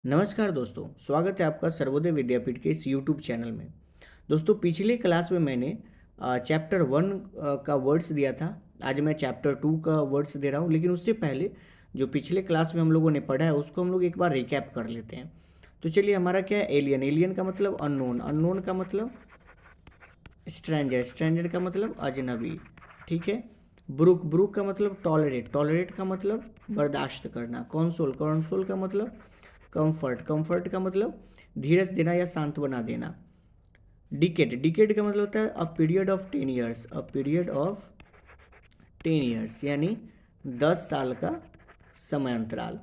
नमस्कार दोस्तों, स्वागत है आपका सर्वोदय विद्यापीठ के इस यूट्यूब चैनल में। दोस्तों, पिछली क्लास में मैंने चैप्टर 1 का वर्ड्स दिया था। आज मैं चैप्टर 2 का वर्ड्स दे रहा हूँ, लेकिन उससे पहले जो पिछले क्लास में हम लोगों ने पढ़ा है उसको हम लोग एक बार रिकैप कर लेते हैं। तो चलिए, हमारा क्या है? एलियन। एलियन का मतलब अननोन। अननोन का मतलब स्ट्रेंजर। स्ट्रेंजर का मतलब अजनबी। ठीक है। ब्रूक। ब्रूक का मतलब टॉलरेट। टॉलरेट का मतलब बर्दाश्त करना। कंसोल। कंसोल का मतलब कंफर्ट। कंफर्ट का मतलब धीरज देना या सांत्वना देना। डिकेड। डिकेड का मतलब होता है a period of 10 years. A period of 10 years यानी 10 साल का समय अंतराल,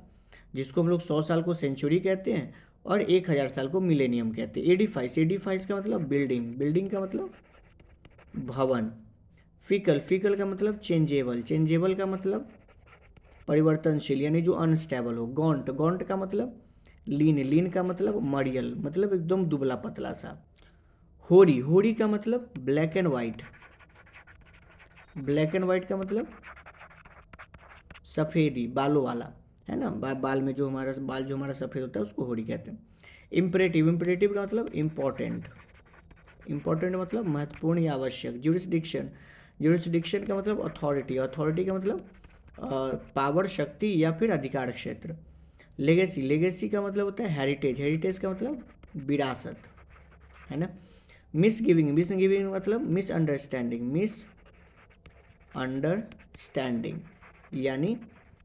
जिसको हम लोग 100 साल को सेंचुरी कहते हैं और 1000 साल को मिलेनियम कहते हैं। एडिफाइस। एडिफाइस का मतलब बिल्डिंग। बिल्डिंग का मतलब भवन। फिकल। फिकल का मतलब चेंजेबल। चेंजेबल का मतलब परिवर्तनशील यानी जो अनस्टेबल हो। गॉन्ट। गॉन्ट का मतलब लीन। लीन का मतलब मरियल, मतलब एकदम दुबला पतला सा। होरी। होरी का मतलब black and white. Black and white का मतलब सफ़ेदी, बालों वाला, है ना। बाल में जो हमारा बाल जो हमारा सफ़ेद होता है उसको होरी कहते हैं। इम्परेटिव। इम्परेटिव का मतलब इम्पॉर्टेंट। इम्पॉर्टेंट मतलब महत्वपूर्ण या आवश्यक। ज्यूरिसडिक्शन। ज्यूरिसडिक्शन का मतलब अथॉरिटी। अथॉरिटी का मतलब पावर, शक्ति या फिर अधिकार क्षेत्र। लेगेसी। लेगेसी का मतलब होता है हेरिटेज। हेरिटेज का मतलब विरासत, है ना। Miss giving. मिस गिविंग मतलब मिसअंडरस्टैंडिंग। मिस अंडरस्टैंडिंग यानी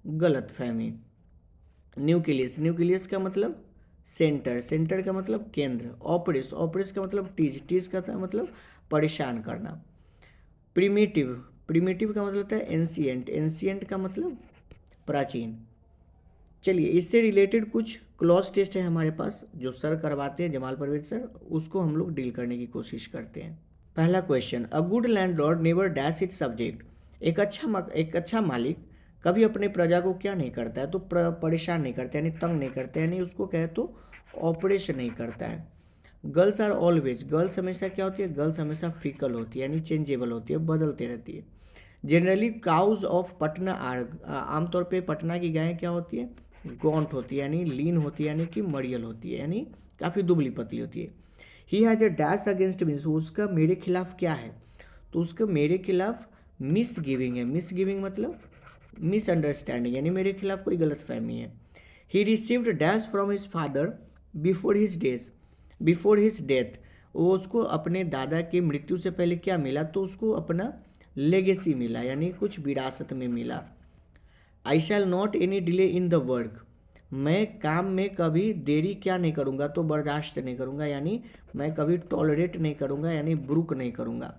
गलत फहमी। न्यूक्लियस। न्यूक्लियस का मतलब सेंटर। सेंटर का मतलब केंद्र। ऑपरेस। ऑपरेस का मतलब टीज। टीज का मतलब परेशान करना। प्रिमिटिव। प्रिमिटिव का मतलब होता है एंशियंट। एंशियंट का मतलब प्राचीन। चलिए, इससे रिलेटेड कुछ क्लॉज टेस्ट है हमारे पास जो सर करवाते हैं, जमाल परवेज सर, उसको हम लोग डील करने की कोशिश करते हैं। पहला question, a good landlord never dash it subject. एक अच्छा मालिक कभी अपने प्रजा को क्या नहीं करता है? तो परेशान नहीं करता, यानी तंग नहीं करता, यानी उसको कहे तो ऑपरेशन नहीं करता है। Girls are always. गर्ल्स हमेशा क्या होती है? गर्ल्स हमेशा फिकल होती है, यानी चेंजेबल होती है, बदलती रहती है। Generally cause of Patna are. आमतौर पे पटना की गायें क्या होती है? गॉन्ट होती है, यानी लीन होती है, यानी कि मरियल होती है, यानी काफ़ी दुबली पतली होती है। He has a dash against means, उसका मेरे खिलाफ क्या है? तो उसका मेरे खिलाफ मिस गिविंग है। मिस गिविंग मतलब मिसअंडरस्टैंडिंग, यानी मेरे खिलाफ कोई गलत फहमी है। He received dash from his father before his days. Before his death, वो उसको अपने दादा की मृत्यु से पहले क्या मिला? तो उसको अपना लेगेसी मिला, यानी कुछ विरासत में मिला। I shall not any delay in the work. मैं काम में कभी देरी क्या नहीं करूँगा? तो बर्दाश्त नहीं करूँगा, यानी मैं कभी टॉलरेट नहीं करूँगा, यानी ब्रुक नहीं करूँगा।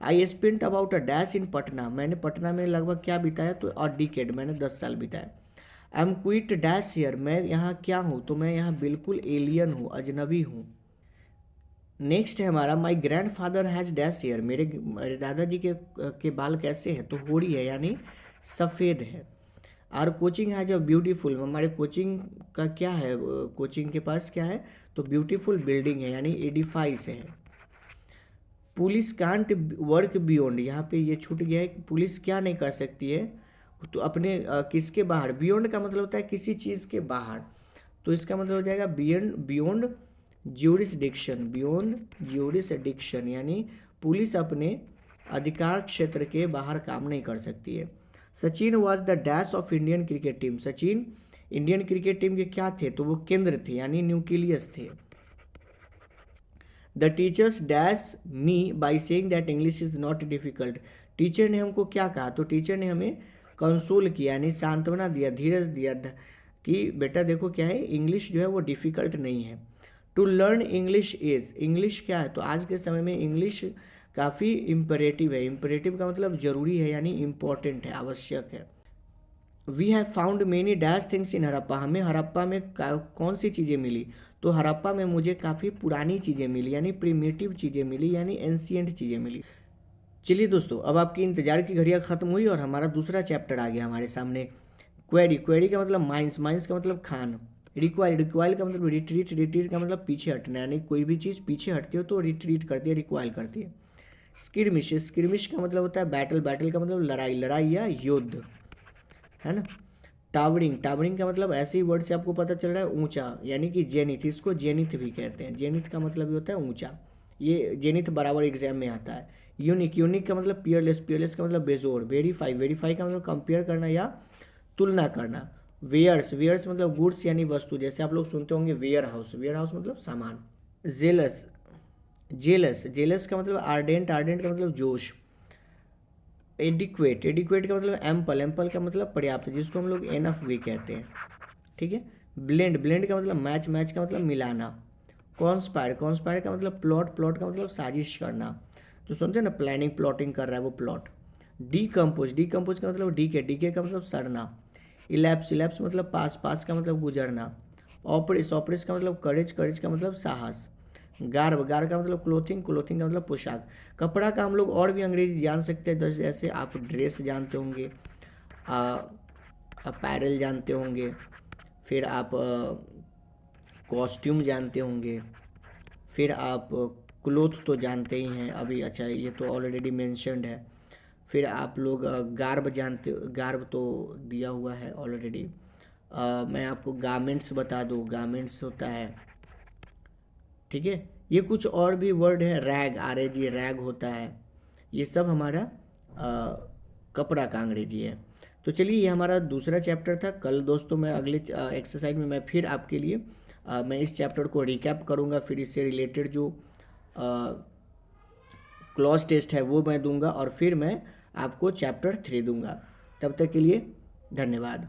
I spent about a dash in Patna. मैंने पटना में लगभग क्या बिताया? तो अ डिकेड, मैंने 10 साल बिताया। I am quit dash here. मैं यहाँ क्या हूँ? तो मैं यहाँ बिल्कुल एलियन हूँ, अजनबी हूँ। नेक्स्ट है हमारा, my grandfather has dash hair. मेरे दादाजी के बाल कैसे हैं? तो होरी है, यानी सफ़ेद है। Our coaching has a beautiful. हमारे कोचिंग का क्या है? कोचिंग के पास क्या है? तो ब्यूटीफुल बिल्डिंग है, यानी एडिफाइस है। Police can't work beyond. यहाँ पे ये छूट गया है कि पुलिस क्या नहीं कर सकती है? तो अपने किसके बाहर? बियॉन्ड का मतलब होता है किसी चीज़ के बाहर, तो इसका मतलब हो जाएगा beyond. Beyond jurisdiction. Beyond jurisdiction यानी पुलिस अपने अधिकार क्षेत्र के बाहर काम नहीं कर सकती है। Sachin was the dash of Indian cricket team. Sachin Indian cricket team के क्या थे? तो वो केंद्र थे, यानी न्यूक्लियस थे। The teachers dash me by saying that English is not difficult. Teacher ने हमको क्या कहा? तो टीचर ने हमें कंसोल किया, यानी सांत्वना दिया, धीरज दिया कि बेटा देखो क्या है, इंग्लिश जो है वो डिफ़िकल्ट नहीं है। To learn English is. English क्या है? तो आज के समय में इंग्लिश काफ़ी इम्परेटिव है। इम्परेटिव का मतलब ज़रूरी है, यानी इम्पॉर्टेंट है, आवश्यक है। We have found many dash things in Harappa. हमें हड़प्पा में कौन सी चीज़ें मिली? तो हड़प्पा में मुझे काफ़ी पुरानी चीज़ें मिली, यानी प्रिमिटिव चीज़ें मिली, यानी एंशियंट चीज़ें मिली। चलिए दोस्तों, अब आपकी इंतजार की घड़ियाँ ख़त्म हुई और हमारा दूसरा चैप्टर आ गया हमारे सामने। क्वेरी। क्वेरी का मतलब माइंस। माइंस का मतलब खान। रिक्वाइल। रिक्वाइल का मतलब रिट्रीट। रिट्रीट का मतलब पीछे हटना, यानी कोई भी चीज़ पीछे हटती हो तो रिट्रीट करती है, रिक्वाइल करती है। स्किरमिश। स्किरमिश का मतलब होता है बैटल। बैटल का मतलब लड़ाई, लड़ाई या युद्ध, है ना। टावरिंग, टावरिंग का मतलब ऐसे ही वर्ड से आपको पता चल रहा है ऊंचा, यानी कि जेनिथ, इसको जेनिथ भी कहते हैं। जेनिथ का मतलब ये होता है ऊंचा, ये जेनिथ बराबर एग्जाम में आता है। यूनिक, यूनिक का मतलब पियरलेस, पियरलेस का मतलब बेजोड़। वेरीफाई, वेरीफाई का मतलब कंपेयर करना या तुलना करना। वेयर्स, वेयर्स मतलब गुड्स यानी वस्तु, जैसे आप लोग सुनते होंगे वेयर हाउस, वेयर हाउस मतलब सामान। जेलस, जेलस, जेलस का मतलब आर्डेंट, आर्डेंट का मतलब जोश। एडिक्वेट, एडिक्वेट का मतलब एम्पल, एम्पल का मतलब पर्याप्त, जिसको हम लोग एनफ भी कहते हैं, ठीक है। ब्लेंड, ब्लेंड का मतलब मैच, मैच का मतलब मिलाना। कॉन्स्पायर, कॉन्स्पायर का मतलब प्लॉट, प्लॉट का मतलब साजिश करना, जो सुनते हैं ना प्लानिंग प्लॉटिंग कर रहा है वो प्लॉट। डीकम्पोज, डीकम्पोज का मतलब डीके, डीके का मतलब सड़ना। इलैप्स, इलैप्स मतलब पास, पास का मतलब गुजरना। ऑपरेस, ऑपरेस का मतलब करेज, करेज का मतलब साहस। गार्ब, गार्ब का मतलब क्लोथिंग, क्लोथिंग का मतलब पोशाक। कपड़ा का हम लोग और भी अंग्रेजी जान सकते हैं, जैसे आप ड्रेस जानते होंगे, अपैरल जानते होंगे, फिर आप कॉस्ट्यूम जानते होंगे, फिर आप क्लोथ तो जानते ही हैं अभी, अच्छा ये तो ऑलरेडी मेंशन्ड है। फिर आप लोग गार्ब जानते, गार्ब तो दिया हुआ है ऑलरेडी। मैं आपको गारमेंट्स बता दूँ, गारमेंट्स होता है, ठीक है। ये कुछ और भी वर्ड है, rag, R A G, rag होता है। ये सब हमारा कपड़ा का अंग्रेजी है। तो चलिए ये हमारा दूसरा चैप्टर था। कल दोस्तों मैं अगले एक्सरसाइज में मैं फिर आपके लिए मैं इस चैप्टर को रिकैप करूँगा, फिर इससे रिलेटेड जो क्लॉज टेस्ट है वो मैं दूंगा, और फिर मैं आपको चैप्टर 3 दूंगा। तब तक के लिए धन्यवाद।